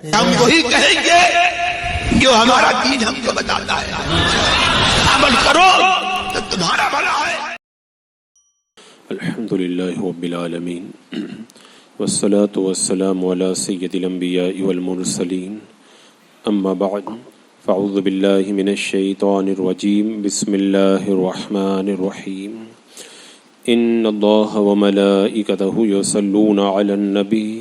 ہم وہی کہیں گے جو ہمارا دین ہم کو بتاتا ہے، عمل کرو تو تمہارا بھلا ہے۔ الحمدللہ رب العالمین والصلاة والسلام علی سید الانبیاء والمرسلین، اما بعد فاعوذ باللہ من الشیطان الرجیم، بسم اللہ الرحمن الرحیم۔ ان اللہ وملائکتہ یصلون علی النبی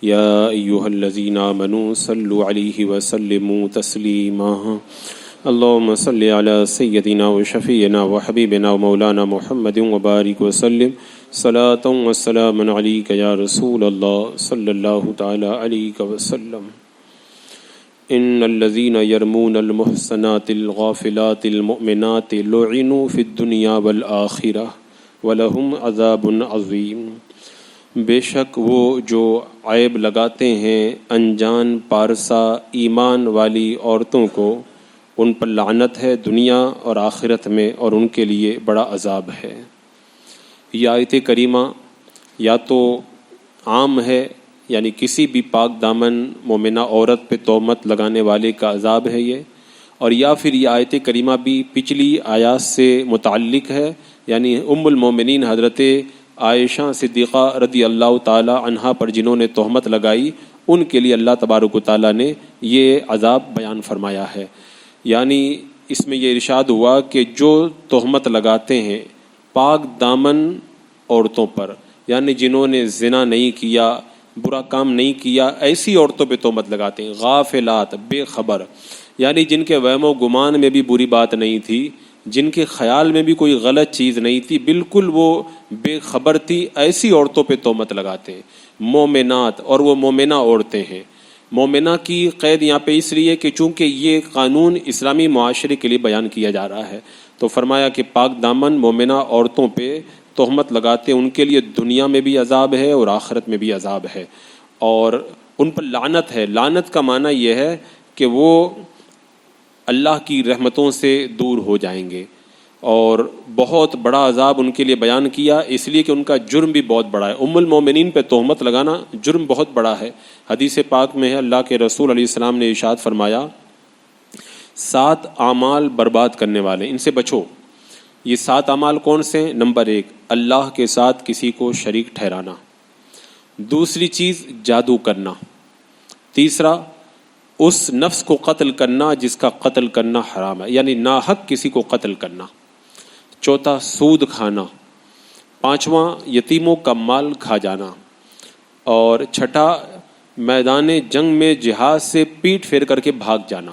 یا ایہا الذین آمنوا صلوا علیہ وسلموا تسلیما۔ اللہم صلی علی سیدنا وشفیعنا وحبیبنا ومولانا محمد وبارک وسلم صلاۃ وسلام علیک یا رسول اللہ صلی اللہ تعالی علیہ وسلم۔ ان الذین یرمون المحصنات الغافلات المؤمنات لعنوا فی الدنیا والآخرہ ولہم عذاب عظیم۔ بے شک وہ جو عیب لگاتے ہیں انجان پارسا ایمان والی عورتوں کو، ان پر لعنت ہے دنیا اور آخرت میں، اور ان کے لیے بڑا عذاب ہے۔ یہ آیت کریمہ یا تو عام ہے، یعنی کسی بھی پاک دامن مومنہ عورت پہ تہمت لگانے والے کا عذاب ہے یہ، اور یا پھر یہ آیت کریمہ بھی پچھلی آیات سے متعلق ہے، یعنی ام المومنین حضرت عائشہ صدیقہ رضی اللہ تعالی عنہا پر جنہوں نے تہمت لگائی، ان کے لیے اللہ تبارک و تعالیٰ نے یہ عذاب بیان فرمایا ہے۔ یعنی اس میں یہ ارشاد ہوا کہ جو تہمت لگاتے ہیں پاک دامن عورتوں پر، یعنی جنہوں نے زنا نہیں کیا، برا کام نہیں کیا، ایسی عورتوں پہ تہمت لگاتے ہیں، غافلات، بے خبر، یعنی جن کے وہم و گمان میں بھی بری بات نہیں تھی، جن کے خیال میں بھی کوئی غلط چیز نہیں تھی، بالکل وہ بے خبر تھی، ایسی عورتوں پہ تہمت لگاتے ہیں۔ مومنات، اور وہ مومنہ عورتیں ہیں۔ مومنہ کی قید یہاں پہ اس لیے کہ چونکہ یہ قانون اسلامی معاشرے کے لیے بیان کیا جا رہا ہے، تو فرمایا کہ پاک دامن مومنہ عورتوں پہ تہمت لگاتے ہیں، ان کے لیے دنیا میں بھی عذاب ہے اور آخرت میں بھی عذاب ہے، اور ان پر لعنت ہے۔ لعنت کا معنی یہ ہے کہ وہ اللہ کی رحمتوں سے دور ہو جائیں گے، اور بہت بڑا عذاب ان کے لیے بیان کیا، اس لیے کہ ان کا جرم بھی بہت بڑا ہے۔ ام المومنین پہ تہمت لگانا جرم بہت بڑا ہے۔ حدیث پاک میں ہے، اللہ کے رسول علیہ السلام نے ارشاد فرمایا، 7 اعمال برباد کرنے والے، ان سے بچو۔ یہ 7 اعمال کون سے ہیں؟ نمبر 1، اللہ کے ساتھ کسی کو شریک ٹھہرانا۔ دوسری چیز، جادو کرنا۔ تیسرا، اس نفس کو قتل کرنا جس کا قتل کرنا حرام ہے، یعنی ناحق کسی کو قتل کرنا۔ چوتھا، سود کھانا۔ پانچواں، یتیموں کا مال کھا جانا۔ اور چھٹا، میدان جنگ میں جہاد سے پیٹ پھیر کر کے بھاگ جانا۔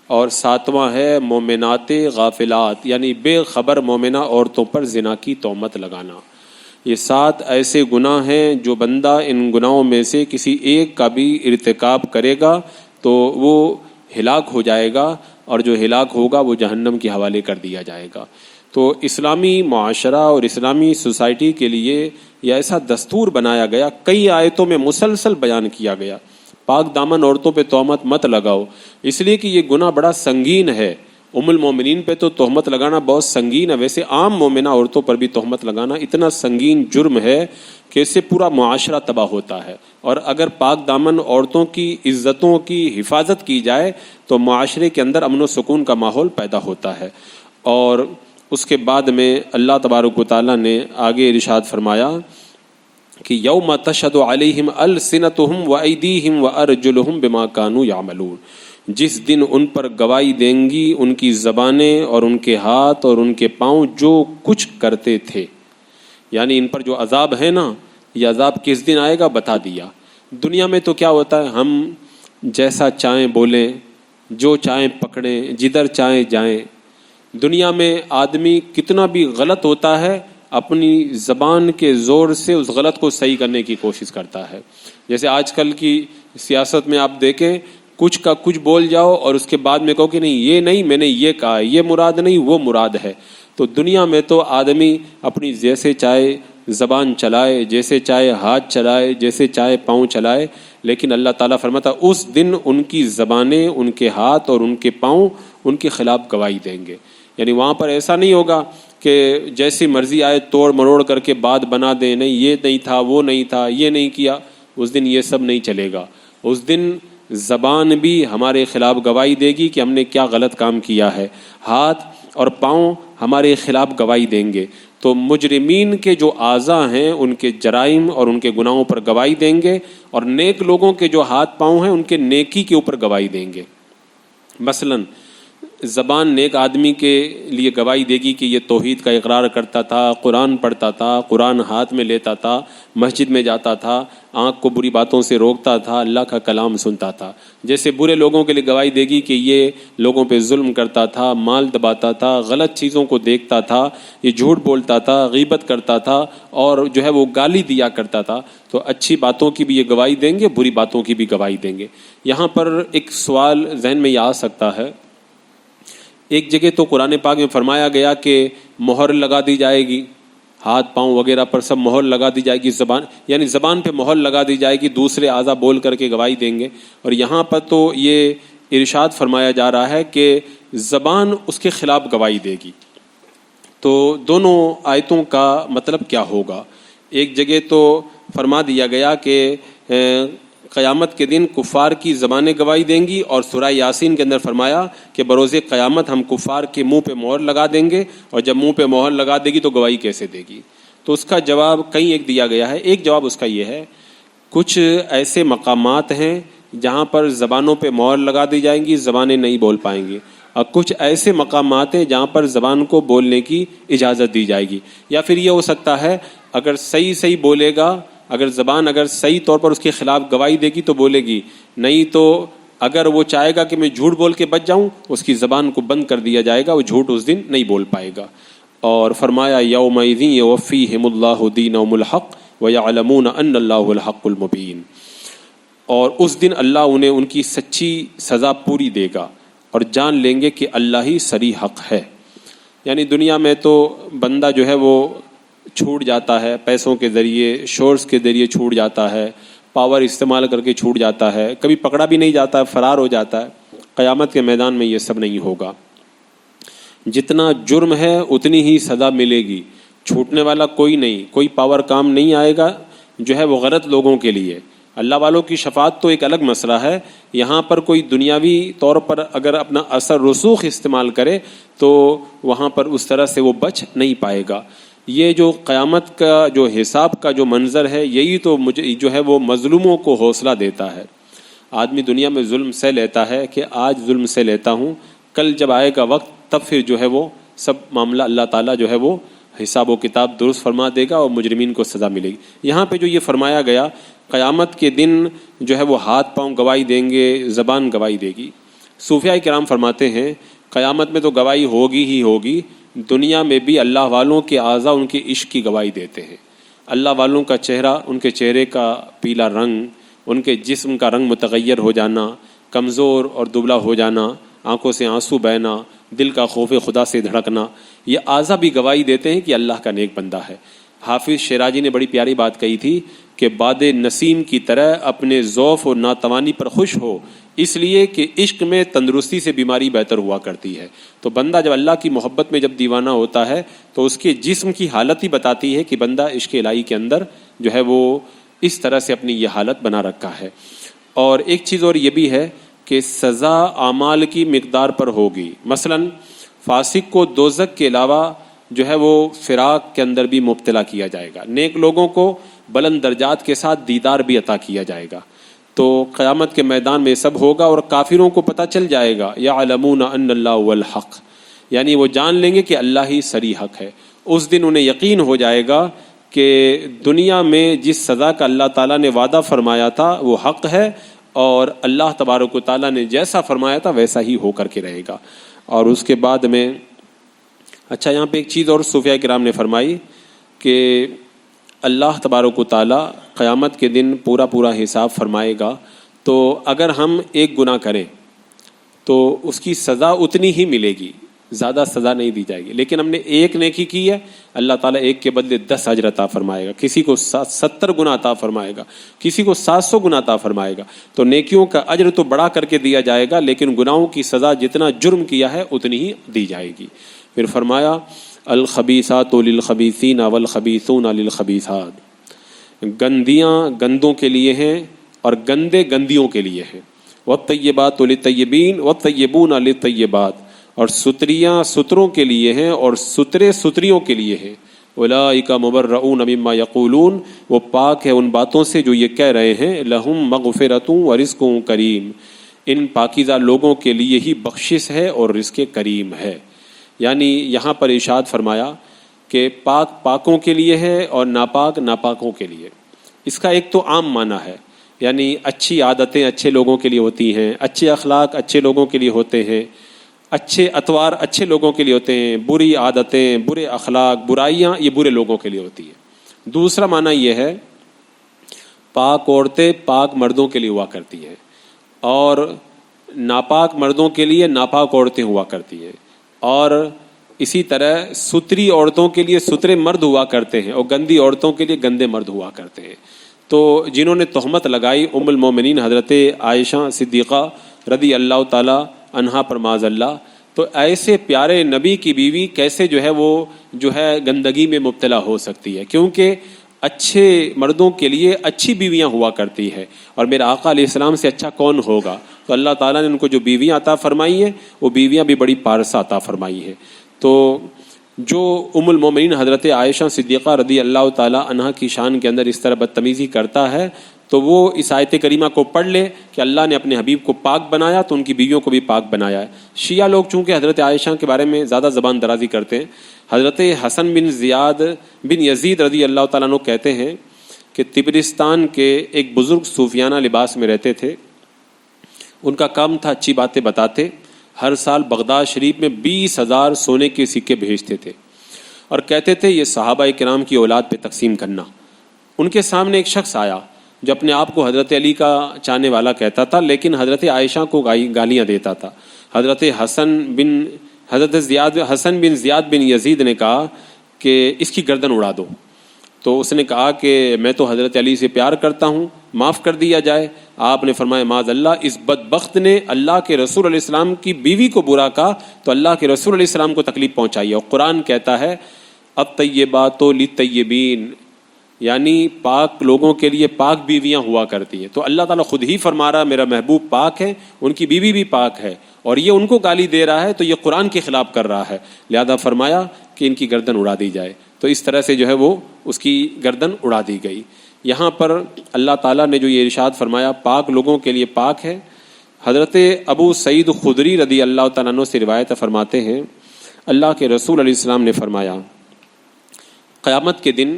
اور ساتواں ہے مومنات غافلات، یعنی بے خبر مومنہ عورتوں پر زنا کی تہمت لگانا۔ یہ 7 ایسے گناہ ہیں جو بندہ ان گناہوں میں سے کسی ایک کا بھی ارتکاب کرے گا تو وہ ہلاک ہو جائے گا، اور جو ہلاک ہوگا وہ جہنم کے حوالے کر دیا جائے گا۔ تو اسلامی معاشرہ اور اسلامی سوسائٹی کے لیے یہ ایسا دستور بنایا گیا، کئی آیتوں میں مسلسل بیان کیا گیا، پاک دامن عورتوں پہ تہمت مت لگاؤ، اس لیے کہ یہ گناہ بڑا سنگین ہے۔ ام المومنین پہ تو تہمت لگانا بہت سنگین ہے، ویسے عام مومنہ عورتوں پر بھی تہمت لگانا اتنا سنگین جرم ہے کہ اس سے پورا معاشرہ تباہ ہوتا ہے، اور اگر پاک دامن عورتوں کی عزتوں کی حفاظت کی جائے تو معاشرے کے اندر امن و سکون کا ماحول پیدا ہوتا ہے۔ اور اس کے بعد میں اللہ تبارک و تعالیٰ نے آگے ارشاد فرمایا کہ یوم تشہد علیہم السنتہم وایدیہم وارجلہم بما کانوا یعملون، جس دن ان پر گواہی دیں گی ان کی زبانیں اور ان کے ہاتھ اور ان کے پاؤں جو کچھ کرتے تھے۔ یعنی ان پر جو عذاب ہے نا، یہ عذاب کس دن آئے گا بتا دیا۔ دنیا میں تو کیا ہوتا ہے، ہم جیسا چاہیں بولیں، جو چاہیں پکڑیں، جدھر چاہیں جائیں۔ دنیا میں آدمی کتنا بھی غلط ہوتا ہے، اپنی زبان کے زور سے اس غلط کو صحیح کرنے کی کوشش کرتا ہے۔ جیسے آج کل کی سیاست میں آپ دیکھیں، کچھ کا کچھ بول جاؤ اور اس کے بعد میں کہو کہ نہیں، یہ نہیں، میں نے یہ کہا، یہ مراد نہیں، وہ مراد ہے۔ تو دنیا میں تو آدمی اپنی جیسے چاہے زبان چلائے، جیسے چاہے ہاتھ چلائے، جیسے چاہے پاؤں چلائے، لیکن اللہ تعالیٰ فرماتا اس دن ان کی زبانیں، ان کے ہاتھ اور ان کے پاؤں ان کے خلاف گواہی دیں گے۔ یعنی وہاں پر ایسا نہیں ہوگا کہ جیسی مرضی آئے توڑ مروڑ کر کے بات بنا دیں، نہیں یہ نہیں تھا، وہ نہیں تھا، یہ نہیں کیا۔ اس دن یہ سب نہیں چلے گا۔ اس دن زبان بھی ہمارے خلاف گواہی دے گی کہ ہم نے کیا غلط کام کیا ہے، ہاتھ اور پاؤں ہمارے خلاف گواہی دیں گے. تو مجرمین کے جو اعضاء ہیں ان کے جرائم اور ان کے گناہوں پر گواہی دیں گے، اور نیک لوگوں کے جو ہاتھ پاؤں ہیں ان کے نیکی کے اوپر گواہی دیں گے. مثلاً زبان نیک آدمی کے لیے گواہی دے گی کہ یہ توحید کا اقرار کرتا تھا، قرآن پڑھتا تھا، قرآن ہاتھ میں لیتا تھا، مسجد میں جاتا تھا، آنکھ کو بری باتوں سے روکتا تھا، اللہ کا کلام سنتا تھا. جیسے برے لوگوں کے لیے گواہی دے گی کہ یہ لوگوں پہ ظلم کرتا تھا، مال دباتا تھا، غلط چیزوں کو دیکھتا تھا، یہ جھوٹ بولتا تھا، غیبت کرتا تھا، اور جو ہے وہ گالی دیا کرتا تھا. تو اچھی باتوں کی بھی یہ گواہی دیں گے، بری باتوں کی بھی گواہی دیں گے. یہاں پر ایک سوال ذہن میں یہ آ سکتا ہے، ایک جگہ تو قرآن پاک میں فرمایا گیا کہ مہر لگا دی جائے گی، ہاتھ پاؤں وغیرہ پر سب مہر لگا دی جائے گی، زبان یعنی زبان پہ مہر لگا دی جائے گی، دوسرے اعضاء بول کر کے گواہی دیں گے. اور یہاں پر تو یہ ارشاد فرمایا جا رہا ہے کہ زبان اس کے خلاف گواہی دے گی. تو دونوں آیتوں کا مطلب کیا ہوگا؟ ایک جگہ تو فرما دیا گیا کہ قیامت کے دن کفار کی زبانیں گواہی دیں گی، اور سورہ یاسین کے اندر فرمایا کہ بروز قیامت ہم کفار کے منہ پہ مہر لگا دیں گے، اور جب منہ پہ مہر لگا دے گی تو گواہی کیسے دے گی؟ تو اس کا جواب کہیں ایک دیا گیا ہے. ایک جواب اس کا یہ ہے، کچھ ایسے مقامات ہیں جہاں پر زبانوں پہ مہر لگا دی جائیں گی، زبانیں نہیں بول پائیں گی، اور کچھ ایسے مقامات ہیں جہاں پر زبان کو بولنے کی اجازت دی جائے گی. یا پھر یہ ہو سکتا ہے اگر صحیح بولے گا، اگر زبان اگر صحیح طور پر اس کے خلاف گواہی دے گی تو بولے گی، نہیں تو اگر وہ چاہے گا کہ میں جھوٹ بول کے بچ جاؤں، اس کی زبان کو بند کر دیا جائے گا، وہ جھوٹ اس دن نہیں بول پائے گا. اور فرمایا یومئذ یوفیہم اللہ دینہم الحق ویعلمون ان اللہ الحق المبین. اور اس دن اللہ انہیں ان کی سچی سزا پوری دے گا اور جان لیں گے کہ اللہ ہی صریح حق ہے. یعنی دنیا میں تو بندہ جو ہے وہ چھوٹ جاتا ہے، پیسوں کے ذریعے، شورس کے ذریعے چھوٹ جاتا ہے، پاور استعمال کر کے چھوٹ جاتا ہے، کبھی پکڑا بھی نہیں جاتا ہے، فرار ہو جاتا ہے. قیامت کے میدان میں یہ سب نہیں ہوگا. جتنا جرم ہے اتنی ہی سزا ملے گی، چھوٹنے والا کوئی نہیں، کوئی پاور کام نہیں آئے گا جو ہے وہ غلط لوگوں کے لیے. اللہ والوں کی شفاعت تو ایک الگ مسئلہ ہے، یہاں پر کوئی دنیاوی طور پر اگر اپنا اثر رسوخ استعمال کرے تو وہاں پر اس طرح سے وہ بچ نہیں پائے گا. یہ جو قیامت کا جو حساب کا جو منظر ہے، یہی تو مجھے جو ہے وہ مظلوموں کو حوصلہ دیتا ہے. آدمی دنیا میں ظلم سے لیتا ہے کہ آج ظلم سے لیتا ہوں، کل جب آئے گا وقت تب پھر جو ہے وہ سب معاملہ اللہ تعالیٰ جو ہے وہ حساب و کتاب درست فرما دے گا اور مجرمین کو سزا ملے گی. یہاں پہ جو یہ فرمایا گیا قیامت کے دن جو ہے وہ ہاتھ پاؤں گواہی دیں گے، زبان گواہی دے گی. صوفیاء کرام فرماتے ہیں قیامت میں تو گواہی ہوگی ہی ہوگی، دنیا میں بھی اللہ والوں کے اعضاء ان کے عشق کی گواہی دیتے ہیں. اللہ والوں کا چہرہ، ان کے چہرے کا پیلا رنگ، ان کے جسم کا رنگ متغیر ہو جانا، کمزور اور دبلا ہو جانا، آنکھوں سے آنسو بہنا، دل کا خوف خدا سے دھڑکنا، یہ اعضاء بھی گواہی دیتے ہیں کہ اللہ کا نیک بندہ ہے. حافظ شیرازی نے بڑی پیاری بات کہی تھی کہ باد نسیم کی طرح اپنے ضعف و ناتوانی پر خوش ہو، اس لیے کہ عشق میں تندرستی سے بیماری بہتر ہوا کرتی ہے. تو بندہ جب اللہ کی محبت میں جب دیوانہ ہوتا ہے تو اس کے جسم کی حالت ہی بتاتی ہے کہ بندہ عشق الہی کے اندر جو ہے وہ اس طرح سے اپنی یہ حالت بنا رکھا ہے. اور ایک چیز اور یہ بھی ہے کہ سزا اعمال کی مقدار پر ہوگی. مثلا فاسق کو دوزخ کے علاوہ جو ہے وہ فراق کے اندر بھی مبتلا کیا جائے گا، نیک لوگوں کو بلند درجات کے ساتھ دیدار بھی عطا کیا جائے گا. تو قیامت کے میدان میں سب ہوگا اور کافروں کو پتہ چل جائے گا یعلمون ان اللہ هو الحق، یعنی وہ جان لیں گے کہ اللہ ہی صریح حق ہے. اس دن انہیں یقین ہو جائے گا کہ دنیا میں جس سزا کا اللہ تعالیٰ نے وعدہ فرمایا تھا وہ حق ہے، اور اللہ تبارک و تعالیٰ نے جیسا فرمایا تھا ویسا ہی ہو کر کے رہے گا. اور اس کے بعد میں اچھا یہاں پہ ایک چیز اور صوفیاء کرام نے فرمائی کہ اللہ تبارک و تعالیٰ قیامت کے دن پورا حساب فرمائے گا. تو اگر ہم ایک گناہ کریں تو اس کی سزا اتنی ہی ملے گی، زیادہ سزا نہیں دی جائے گی. لیکن ہم نے ایک نیکی کی ہے، اللہ تعالیٰ ایک کے بدلے 10 اجر عطا فرمائے گا، کسی کو 70 گنا عطا فرمائے گا، کسی کو 700 گنا عطا فرمائے گا. تو نیکیوں کا اجر تو بڑھا کر کے دیا جائے گا، لیکن گناہوں کی سزا جتنا جرم کیا ہے اتنی ہی دی جائے گی. پھر فرمایا الخبیثات للخبیثین والخبیثون للخبیثات، گندیاں گندوں کے لیے ہیں اور گندے گندیوں کے لیے ہیں. والطیبات للطیبین والطیبون للطیبات، اور ستریاں ستروں کے لیے ہیں اور سترے ستریوں کے لیے ہیں. اولئک مبرؤون مما یقولون، وہ پاک ہے ان باتوں سے جو یہ کہہ رہے ہیں. لہم مغفرۃ ورزق کریم، ان پاکیزہ لوگوں کے لیے ہی بخشش ہے اور رزق کریم ہے. یعنی یہاں پر ارشاد فرمایا کہ پاک پاکوں کے لیے ہے اور ناپاک ناپاکوں کے لیے. اس کا ایک تو عام معنی ہے، یعنی اچھی عادتیں اچھے لوگوں کے لیے ہوتی ہیں، اچھے اخلاق اچھے لوگوں کے لیے ہوتے ہیں، اچھے اطوار اچھے لوگوں کے لیے ہوتے ہیں، بری عادتیں برے اخلاق برائیاں یہ برے لوگوں کے لیے ہوتی ہیں. دوسرا معنی یہ ہے پاک عورتیں پاک مردوں کے لیے ہوا کرتی ہیں اور ناپاک مردوں کے لیے ناپاک عورتیں ہوا کرتی ہیں، اور اسی طرح ستری عورتوں کے لیے سترے مرد ہوا کرتے ہیں اور گندی عورتوں کے لیے گندے مرد ہوا کرتے ہیں. تو جنہوں نے تہمت لگائی ام المومنین حضرت عائشہ صدیقہ رضی اللہ تعالی عنہا پر معاذ اللہ، تو ایسے پیارے نبی کی بیوی کیسے وہ گندگی میں مبتلا ہو سکتی ہے؟ کیونکہ اچھے مردوں کے لیے اچھی بیویاں ہوا کرتی ہے، اور میرے آقا علیہ السلام سے اچھا کون ہوگا؟ تو اللہ تعالیٰ نے ان کو جو بیویاں عطا فرمائی ہیں وہ بیویاں بھی بڑی پارسا عطا فرمائی ہیں. تو جو ام المومنین حضرت عائشہ صدیقہ رضی اللہ تعالی عنہا کی شان کے اندر اس طرح بدتمیزی کرتا ہے تو وہ اس آیت کریمہ کو پڑھ لے کہ اللہ نے اپنے حبیب کو پاک بنایا تو ان کی بیویوں کو بھی پاک بنایا ہے. شیعہ لوگ چونکہ حضرت عائشہ کے بارے میں زیادہ زبان درازی کرتے ہیں. حضرت حسن بن زیاد بن یزید رضی اللہ تعالیٰ عنہ کہتے ہیں کہ طبرستان کے ایک بزرگ صوفیانہ لباس میں رہتے تھے. ان کا کام تھا اچھی باتیں بتاتے. ہر سال بغداد شریف میں 20,000 سونے کے سکے بھیجتے تھے اور کہتے تھے یہ صحابہ کرام کی اولاد پہ تقسیم کرنا. ان کے سامنے ایک شخص آیا جو اپنے آپ کو حضرت علی کا چاہنے والا کہتا تھا لیکن حضرت عائشہ کو گالیاں دیتا تھا. حضرت حسن بن زیاد بن یزید نے کہا کہ اس کی گردن اڑا دو. تو اس نے کہا کہ میں تو حضرت علی سے پیار کرتا ہوں، معاف کر دیا جائے. آپ نے فرمایا معاذ اللہ، اس بدبخت نے اللہ کے رسول علیہ السلام کی بیوی کو برا کہا تو اللہ کے رسول علیہ السلام کو تکلیف پہنچائی. اور قرآن کہتا ہے الطیبات للطیبین، یعنی پاک لوگوں کے لیے پاک بیویاں ہوا کرتی ہیں. تو اللہ تعالیٰ خود ہی فرما رہا میرا محبوب پاک ہے، ان کی بیوی بھی پاک ہے، اور یہ ان کو گالی دے رہا ہے تو یہ قرآن کے خلاف کر رہا ہے، لہذا فرمایا کہ ان کی گردن اڑا دی جائے. تو اس طرح سے وہ اس کی گردن اڑا دی گئی. یہاں پر اللہ تعالیٰ نے جو یہ ارشاد فرمایا پاک لوگوں کے لیے پاک ہے. حضرت ابو سعید خدری رضی اللہ تعالیٰ عنہ سے روایت فرماتے ہیں اللہ کے رسول علیہ السلام نے فرمایا قیامت کے دن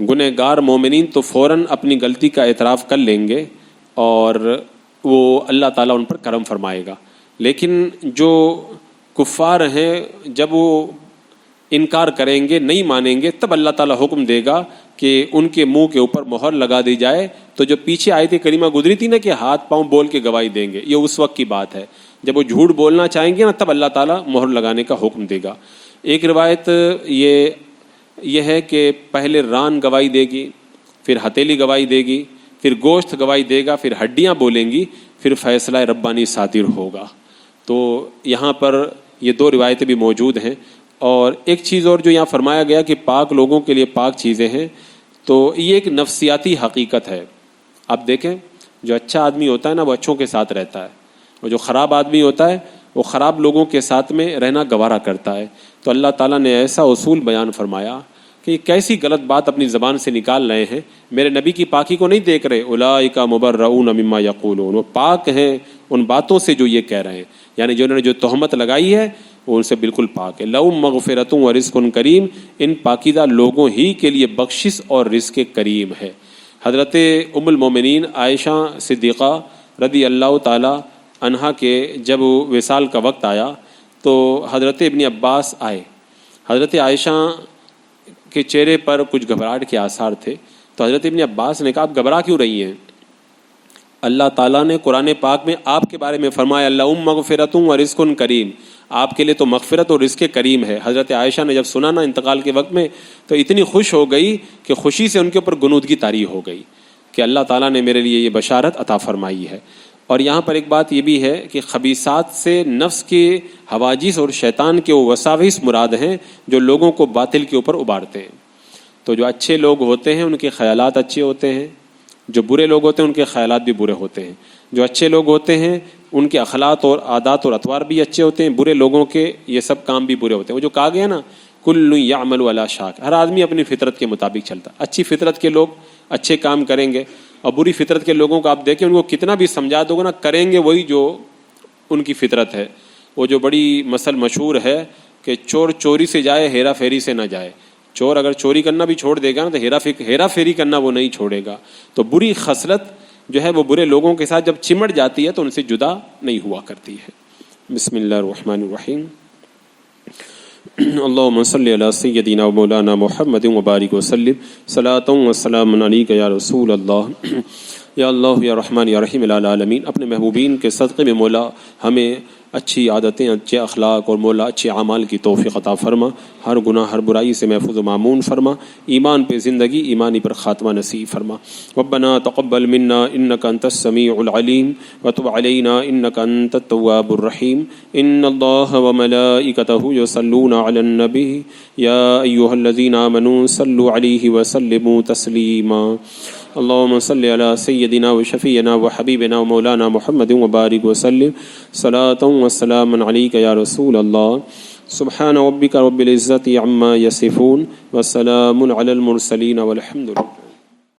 گنہگار مومنین تو فوراً اپنی غلطی کا اعتراف کر لیں گے اور وہ اللہ تعالیٰ ان پر کرم فرمائے گا، لیکن جو کفار ہیں جب وہ انکار کریں گے نہیں مانیں گے تب اللہ تعالیٰ حکم دے گا کہ ان کے منہ کے اوپر مہر لگا دی جائے. تو جو پیچھے آیت کریمہ گزری تھی نا کہ ہاتھ پاؤں بول کے گواہی دیں گے، یہ اس وقت کی بات ہے جب وہ جھوٹ بولنا چاہیں گے نا تب اللہ تعالیٰ مہر لگانے کا حکم دے گا. ایک روایت یہ ہے کہ پہلے ران گواہی دے گی، پھر ہتھیلی گواہی دے گی، پھر گوشت گواہی دے گا، پھر ہڈیاں بولیں گی، پھر فیصلہ ربانی صادر ہوگا. تو یہاں پر یہ دو روایتیں بھی موجود ہیں. اور ایک چیز اور جو یہاں فرمایا گیا کہ پاک لوگوں کے لیے پاک چیزیں ہیں، تو یہ ایک نفسیاتی حقیقت ہے. آپ دیکھیں جو اچھا آدمی ہوتا ہے نا وہ اچھوں کے ساتھ رہتا ہے، اور جو خراب آدمی ہوتا ہے وہ خراب لوگوں کے ساتھ میں رہنا گوارا کرتا ہے. تو اللہ تعالیٰ نے ایسا اصول بیان فرمایا کہ یہ کیسی غلط بات اپنی زبان سے نکال رہے ہیں، میرے نبی کی پاکی کو نہیں دیکھ رہے. اولئک مبرؤون مما یقولون، وہ پاک ہیں ان باتوں سے جو یہ کہہ رہے ہیں، یعنی جو انہوں نے جو تہمت لگائی ہے وہ ان سے بالکل پاک ہے. لہم مغفرۃ ورزق کریم، ان پاکیزہ لوگوں ہی کے لیے بخشش اور رزق کریم ہے. حضرت ام المومنین عائشہ صدیقہ رضی اللہ تعالی عنہا کے جب وصال کا وقت آیا تو حضرت ابن عباس آئے. حضرت عائشہ کے چہرے پر کچھ گھبراہٹ کے آثار تھے. تو حضرت ابن عباس نے کہا آپ گھبرا کیوں رہی ہیں؟ اللہ تعالیٰ نے قرآن پاک میں آپ کے بارے میں فرمایا لہم مغفرۃ ورزق کریم، آپ کے لیے تو مغفرت اور رزق کریم ہے. حضرت عائشہ نے جب سنا نا انتقال کے وقت میں تو اتنی خوش ہو گئی کہ خوشی سے ان کے اوپر گنودگی طاری ہو گئی کہ اللہ تعالیٰ نے میرے لیے یہ بشارت عطا فرمائی ہے. اور یہاں پر ایک بات یہ بھی ہے کہ خبیثات سے نفس کے حواجز اور شیطان کے وہ وساوس مراد ہیں جو لوگوں کو باطل کے اوپر ابارتے ہیں. تو جو اچھے لوگ ہوتے ہیں ان کے خیالات اچھے ہوتے ہیں، جو برے لوگ ہوتے ہیں ان کے خیالات بھی برے ہوتے ہیں، جو اچھے لوگ ہوتے ہیں ان کے اخلاق اور عادات اور اطوار بھی اچھے ہوتے ہیں، برے لوگوں کے یہ سب کام بھی برے ہوتے ہیں۔ وہ جو کہا گیا نا کل یعمل علی شاکر، ہر آدمی اپنی فطرت کے مطابق چلتا۔ اچھی فطرت کے لوگ اچھے کام کریں گے، اور بری فطرت کے لوگوں کو آپ دیکھیں ان کو کتنا بھی سمجھا دو گے نا، کریں گے وہی جو ان کی فطرت ہے۔ وہ جو بڑی مثل مشہور ہے کہ چور چوری سے جائے ہیرا پھیری سے نہ جائے۔ چور اگر چوری کرنا بھی چھوڑ دے گا نا تو ہیرا پھیری کرنا وہ نہیں چھوڑے گا۔ تو بری خصلت جو ہے وہ برے لوگوں کے ساتھ جب چمٹ جاتی ہے تو ان سے جدا نہیں ہوا کرتی ہے۔ بسم اللہ الرحمن الرحیم۔ اللہم صلی علی سیدنا و مولانا محمد وبارک وسلم، صلاۃ و سلام علیک یا رسول اللہ۔ یا اللہ یا رحمان یا رحیم العالمین، اپنے محبوبین کے صدقے میں مولا ہمیں اچھی عادتیں، اچھے اخلاق اور مولا اچھے اعمال کی توفیق عطا فرما، ہر گناہ ہر برائی سے محفوظ و معمون فرما، ایمان پہ زندگی، ایمانی پر خاتمہ نصیب فرما۔ ربنا تقبل منا انک انت السمیع العلیم وتب علینا انک انت التواب الرحیم۔ ان اللہ وملائکتہ یصلون علی النبی یا ایھا الذین آمنوا صلوا علیہ وسلموا تسلیما۔ اللهم صل على سيدنا وشفينا وحبيبنا ومولانا محمد وبارك وسلم، صلاة وسلاما عليك يا رسول الله۔ سبحان ربك رب العزة عما يصفون وسلام على المرسلين والحمد لله۔